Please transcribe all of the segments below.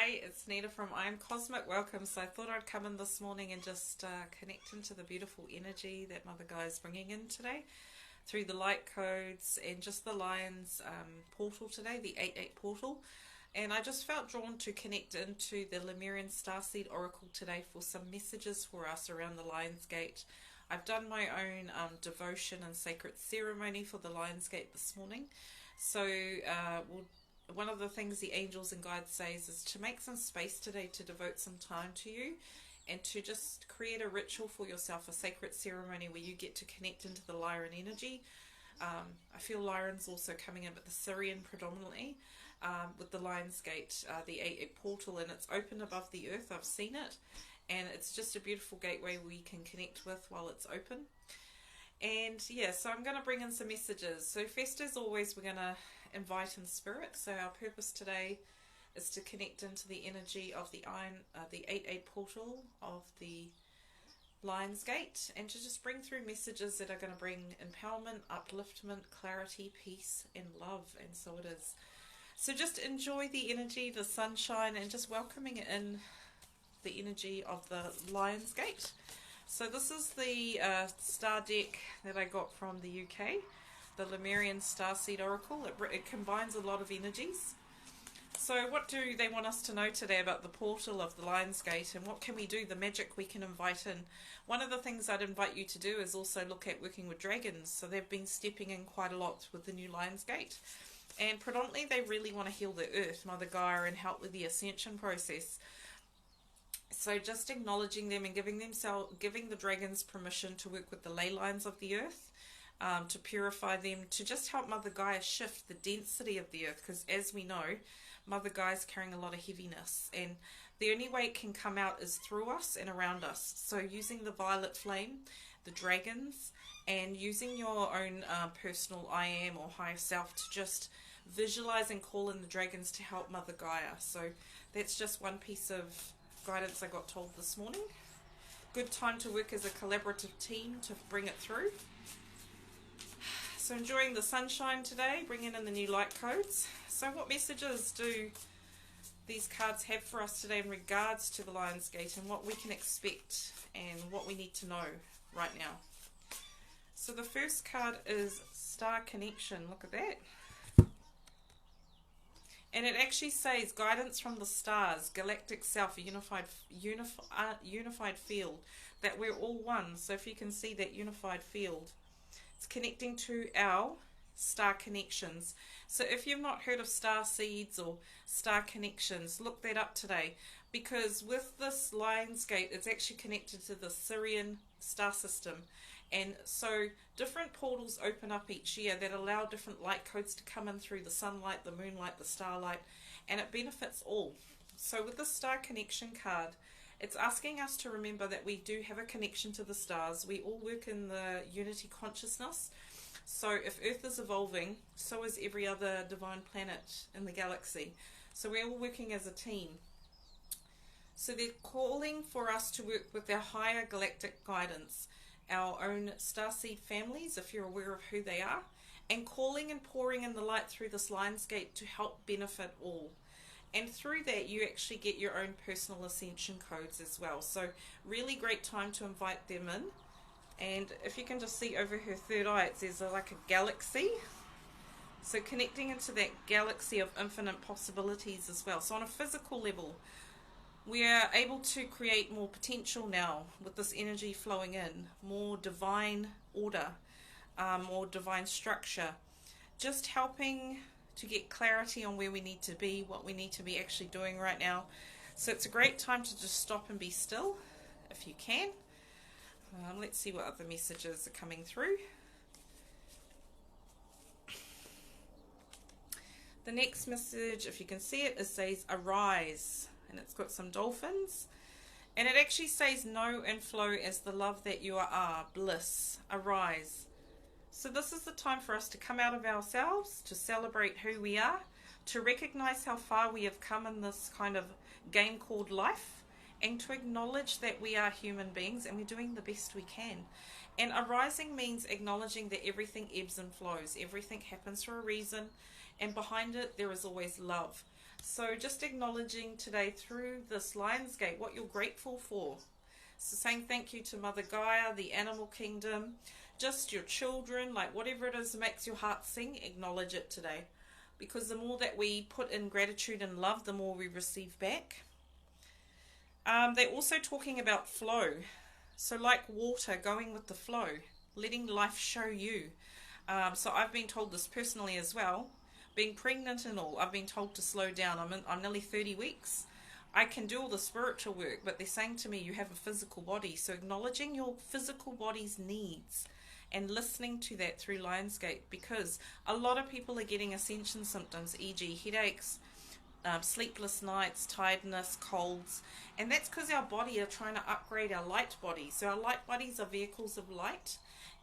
Hi, it's Nita from I'm Cosmic. Welcome. So I thought I'd come in this morning and just connect into the beautiful energy that Mother Gaia is bringing in today through the light codes and just the Lion's portal today, the 8-8 portal. And I just felt drawn to connect into the Lemurian Starseed Oracle today for some messages for us around the Lion's Gate. I've done my own devotion and sacred ceremony for the Lion's Gate this morning. So one of the things the angels and guides says is to make some space today to devote some time to you and to just create a ritual for yourself, a sacred ceremony where you get to connect into the Lyran energy. I feel Lyran's also coming in, but the Syrian predominantly, with the Lion's Gate, the 8-8 portal, and it's open above the earth. I've seen it, and it's just a beautiful gateway we can connect with while it's open. And yeah, so I'm going to bring in some messages. So first, as always, we're going to invite in spirit. So our purpose today is to connect into the energy of the 8-8 portal of the Lion's Gate, and to just bring through messages that are going to bring empowerment, upliftment, clarity, peace, and love. And so it is. So just enjoy the energy, the sunshine, and just welcoming in the energy of the Lion's Gate. So this is the star deck that I got from the UK, the Lemurian Starseed Oracle. It combines a lot of energies. So what do they want us to know today about the portal of the Lion's Gate, and what can we do, the magic we can invite in? One of the things I'd invite you to do is also look at working with dragons. So they've been stepping in quite a lot with the new Lion's Gate. And predominantly they really want to heal the earth, Mother Gaia, and help with the ascension process. So just acknowledging them and giving the dragons permission to work with the ley lines of the earth, to purify them, to just help Mother Gaia shift the density of the earth, because as we know, Mother Gaia is carrying a lot of heaviness, and the only way it can come out is through us and around us. So using the violet flame, the dragons, and using your own personal I am or higher self to just visualize and call in the dragons to help Mother Gaia. So that's just one piece of guidance I got told this morning. Good time to work as a collaborative team to bring it through. So enjoying the sunshine today, bringing in the new light codes. So what messages do these cards have for us today in regards to the Lion's Gate, and what we can expect and what we need to know right now? So the first card is Star Connection. Look at that. And it actually says guidance from the stars, galactic self, a unified field, that we're all one. So if you can see that unified field, it's connecting to our star connections. So if you've not heard of star seeds or star connections, look that up today, because with this Lion's Gate, it's actually connected to the Syrian star system. And so different portals open up each year that allow different light codes to come in through the sunlight, the moonlight, the starlight, and it benefits all. So with the Star Connection card, it's asking us to remember that we do have a connection to the stars. We all work in the unity consciousness. So if Earth is evolving, so is every other divine planet in the galaxy. So we're all working as a team. So they're calling for us to work with our higher galactic guidance, our own starseed families, if you're aware of who they are, and calling and pouring in the light through this Lion's Gate to help benefit all. And through that, you actually get your own personal ascension codes as well. So really great time to invite them in. And if you can just see over her third eye, it says like a galaxy. So connecting into that galaxy of infinite possibilities as well. So on a physical level, we are able to create more potential now with this energy flowing in, more divine order, more divine structure, just helping to get clarity on where we need to be, what we need to be actually doing right now. So it's a great time to just stop and be still if you can. Let's see what other messages are coming through. The next message, if you can see it says arise. And it's got some dolphins, and it actually says know and flow as the love that you are, bliss, arise. So this is the time for us to come out of ourselves, to celebrate who we are, to recognize how far we have come in this kind of game called life, and to acknowledge that we are human beings and we're doing the best we can. And arising means acknowledging that everything ebbs and flows, everything happens for a reason, and behind it there is always love. So just acknowledging today through this Lionsgate what you're grateful for. So saying thank you to Mother Gaia, the animal kingdom, just your children, like whatever it is that makes your heart sing, acknowledge it today. Because the more that we put in gratitude and love, the more we receive back. They're also talking about flow. So like water, going with the flow, letting life show you. So I've been told this personally as well. Being pregnant and all, I've been told to slow down. I'm nearly 30 weeks. I can do all the spiritual work, but they're saying to me, you have a physical body. So acknowledging your physical body's needs and listening to that through Lionsgate, because a lot of people are getting ascension symptoms, e.g. headaches, sleepless nights, tiredness, colds, and that's because our body are trying to upgrade our light body. So our light bodies are vehicles of light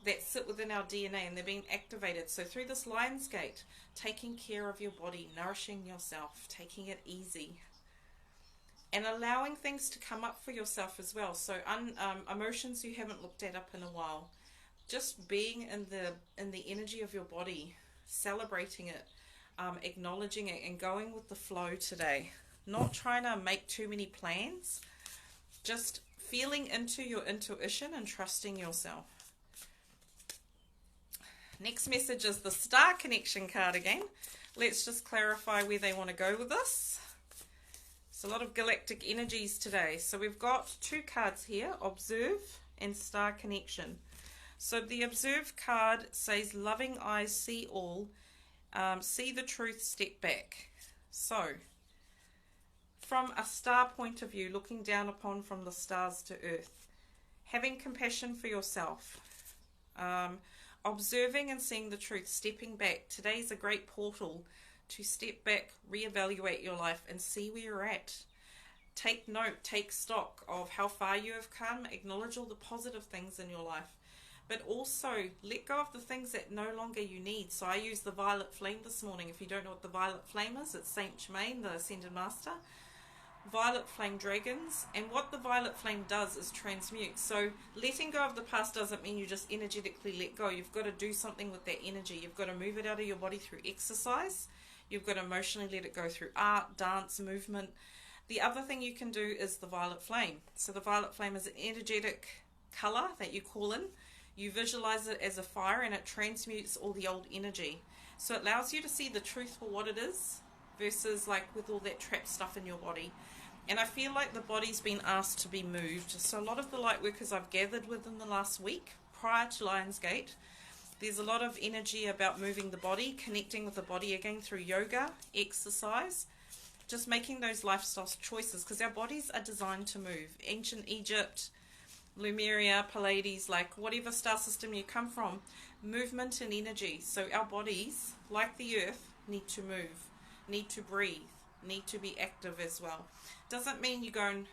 that sit within our DNA, and they're being activated. So through this Lionsgate, taking care of your body, nourishing yourself, taking it easy, and allowing things to come up for yourself as well. So emotions you haven't looked at up in a while, just being in the energy of your body, celebrating it, acknowledging it, and going with the flow today. Not trying to make too many plans, just feeling into your intuition and trusting yourself. Next message is the Star Connection card again. Let's just clarify where they want to go with this. It's a lot of galactic energies today. So we've got two cards here, Observe and Star Connection. So the Observe card says, loving eyes see all, see the truth, step back. So from a star point of view, looking down upon from the stars to earth, having compassion for yourself, observing and seeing the truth, stepping back. Today's a great portal to step back, reevaluate your life and see where you're at. Take note, take stock of how far you have come, acknowledge all the positive things in your life, but also let go of the things that no longer you need. So I used the violet flame this morning. If you don't know what the violet flame is, it's Saint Germain, the Ascended Master. Violet flame dragons, and what the violet flame does is transmute. So letting go of the past doesn't mean you just energetically let go. You've got to do something with that energy. You've got to move it out of your body through exercise. You've got to emotionally let it go through art, dance, movement. The other thing you can do is the violet flame. So the violet flame is an energetic color that you call in. You visualize it as a fire, and it transmutes all the old energy. So it allows you to see the truth for what it is versus like with all that trapped stuff in your body. And I feel like the body's been asked to be moved. So a lot of the light workers I've gathered within the last week, prior to Lionsgate, there's a lot of energy about moving the body, connecting with the body again through yoga, exercise, just making those lifestyle choices, because our bodies are designed to move. Ancient Egypt, Lemuria, Pleiades, like whatever star system you come from, movement and energy. So our bodies, like the earth, need to move, need to breathe, need to be active as well. Doesn't mean you go and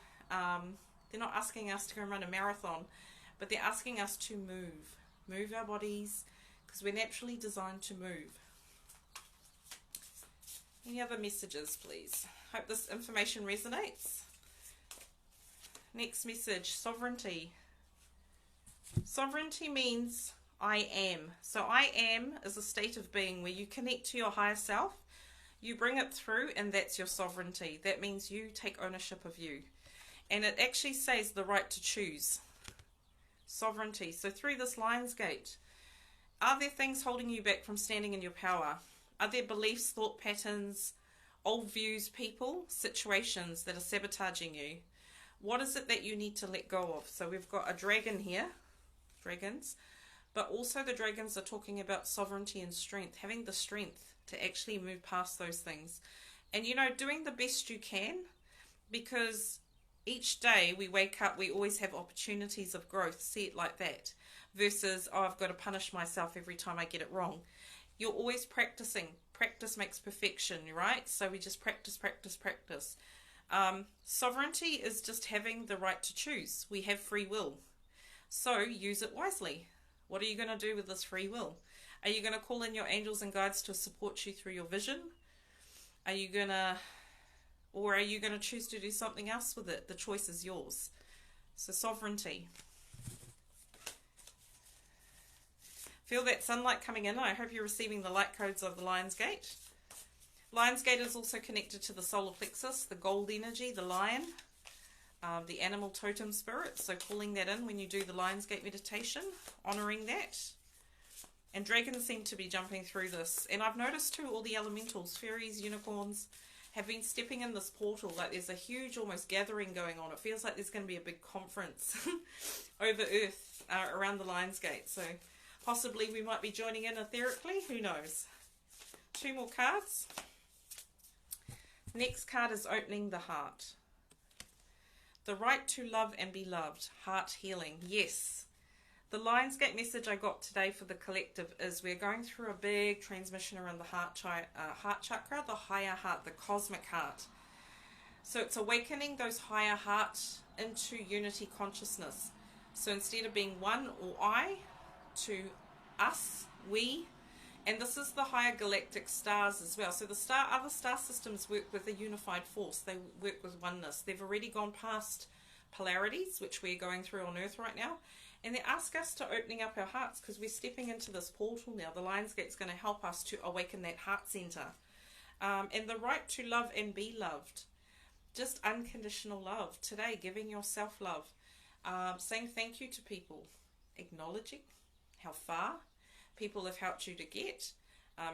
they're not asking us to go and run a marathon, but they're asking us to move our bodies, because we're naturally designed to move. Any other messages, please? Hope this information resonates. Next message, sovereignty. Sovereignty means I am. So I am is a state of being where you connect to your higher self. You bring it through, and that's your sovereignty. That means you take ownership of you. And it actually says the right to choose. Sovereignty. So through this Lionsgate, are there things holding you back from standing in your power? Are there beliefs, thought patterns, old views, people, situations that are sabotaging you? What is it that you need to let go of? So we've got a dragon here, dragons, but also the dragons are talking about sovereignty and strength, having the strength to actually move past those things. And you know, doing the best you can, because each day we wake up, we always have opportunities of growth. See it like that, versus, oh, I've got to punish myself every time I get it wrong. You're always practicing. Practice makes perfection, right? So we just practice. Sovereignty is just having the right to choose. We have free will, so use it wisely. What are you going to do with this free will? Are you going to call in your angels and guides to support you through your vision? Are you going to choose to do something else with it? The choice is yours. So sovereignty. Feel that sunlight coming in. I hope you're receiving the light codes of the Lionsgate. Lionsgate is also connected to the solar plexus, the gold energy, the lion, the animal totem spirit. So calling that in when you do the Lionsgate meditation, honouring that. And dragons seem to be jumping through this. And I've noticed too, all the elementals, fairies, unicorns, have been stepping in this portal. Like there's a huge almost gathering going on. It feels like there's going to be a big conference over Earth around the Lionsgate. So possibly we might be joining in etherically. Who knows? 2 more cards. Next card is opening the heart. The right to love and be loved. Heart healing. Yes. The Lionsgate message I got today for the collective is we're going through a big transmission around the heart chakra, the higher heart, the cosmic heart. So it's awakening those higher heart into unity consciousness. So instead of being one or I, to us, we, and this is the higher galactic stars as well. So the other star systems work with a unified force. They work with oneness. They've already gone past polarities, which we're going through on Earth right now. And they ask us to opening up our hearts because we're stepping into this portal now. The Lionsgate's going to help us to awaken that heart center. And the right to love and be loved. Just unconditional love. Today, giving yourself love. Saying thank you to people. Acknowledging how far people have helped you to get.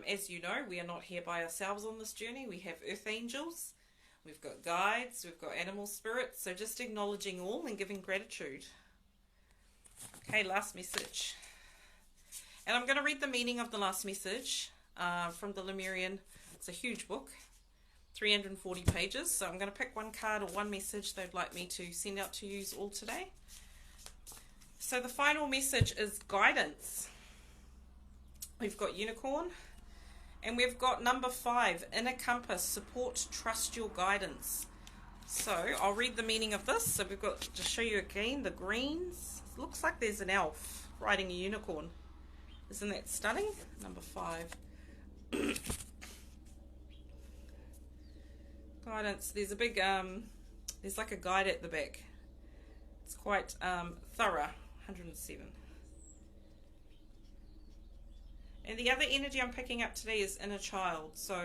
As you know, we are not here by ourselves on this journey. We have earth angels. We've got guides. We've got animal spirits. So just acknowledging all and giving gratitude. Okay, last message. And I'm going to read the meaning of the last message from the Lemurian. It's a huge book, 340 pages. So I'm going to pick one card or one message they'd like me to send out to you all today. So the final message is guidance. We've got unicorn. And we've got number 5, inner compass, support, trust your guidance. So I'll read the meaning of this. So we've got to show you again the greens. Looks like there's an elf riding a unicorn. Isn't that stunning? Number 5. Guidance. There's a big, there's like a guide at the back. It's quite thorough. 107. And the other energy I'm picking up today is inner child. So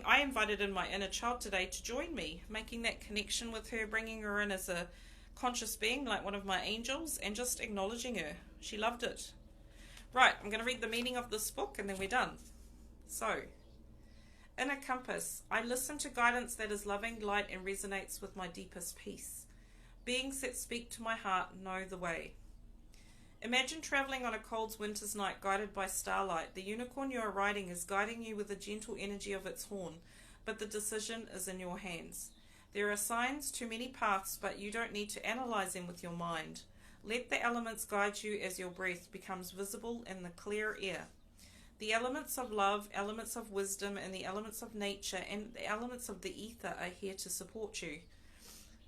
I invited in my inner child today to join me, making that connection with her, bringing her in as a conscious being like one of my angels and just acknowledging her. She loved it. Right, I'm going to read the meaning of this book and then we're done. So, inner compass. I listen to guidance that is loving, light and resonates with my deepest peace. Beings that speak to my heart know the way. Imagine traveling on a cold winter's night guided by starlight. The unicorn you are riding is guiding you with the gentle energy of its horn, but the decision is in your hands. There are signs to many paths, but you don't need to analyze them with your mind. Let the elements guide you as your breath becomes visible in the clear air. The elements of love, elements of wisdom, and the elements of nature and the elements of the ether are here to support you.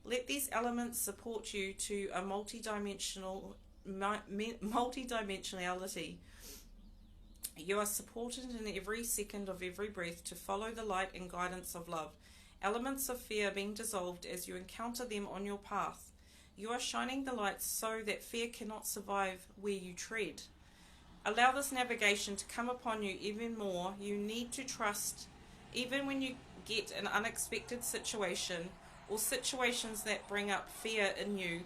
Let these elements support you to a multidimensionality. You are supported in every second of every breath to follow the light and guidance of love. Elements of fear being dissolved as you encounter them on your path. You are shining the light so that fear cannot survive where you tread. Allow this navigation to come upon you even more. You need to trust even when you get an unexpected situation or situations that bring up fear in you.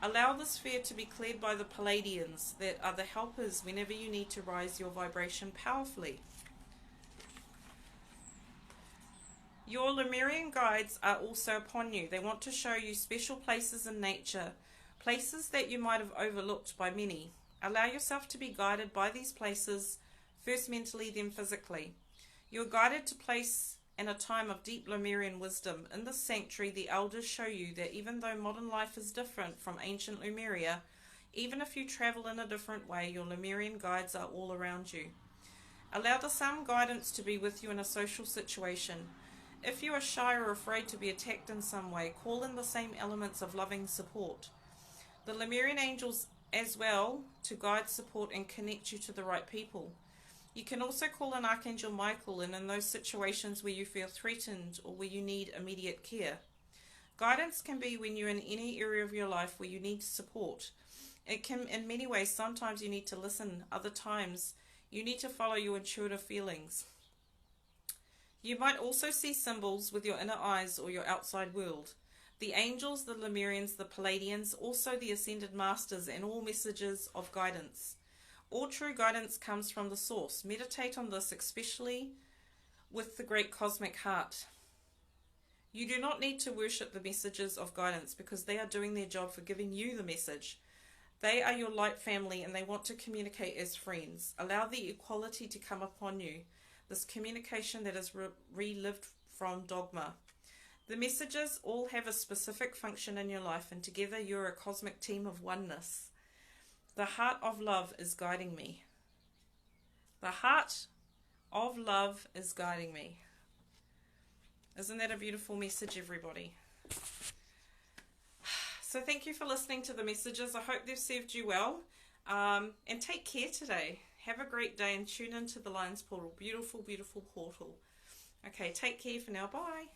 Allow this fear to be cleared by the Palladians that are the helpers whenever you need to rise your vibration powerfully. Your Lemurian guides are also upon you. They want to show you special places in nature, places that you might have overlooked by many. Allow yourself to be guided by these places, first mentally, then physically. You are guided to place in a time of deep Lemurian wisdom. In this sanctuary, the elders show you that even though modern life is different from ancient Lemuria, even if you travel in a different way, your Lemurian guides are all around you. Allow the same guidance to be with you in a social situation. If you are shy or afraid to be attacked in some way, call in the same elements of loving support. The Lemurian angels as well to guide, support and connect you to the right people. You can also call in Archangel Michael in those situations where you feel threatened or where you need immediate care. Guidance can be when you're in any area of your life where you need support. It can in many ways. Sometimes you need to listen, other times you need to follow your intuitive feelings. You might also see symbols with your inner eyes or your outside world. The angels, the Lemurians, the Palladians, also the Ascended Masters, and all messages of guidance. All true guidance comes from the source. Meditate on this, especially with the great cosmic heart. You do not need to worship the messages of guidance because they are doing their job for giving you the message. They are your light family and they want to communicate as friends. Allow the equality to come upon you, this communication that is relived from dogma. The messages all have a specific function in your life, and together you're a cosmic team of oneness. The heart of love is guiding me. The heart of love is guiding me. Isn't that a beautiful message, everybody? So thank you for listening to the messages. I hope they've served you well. And take care today. Have a great day and tune into the Lion's Portal. Beautiful, beautiful portal. Okay, take care for now. Bye.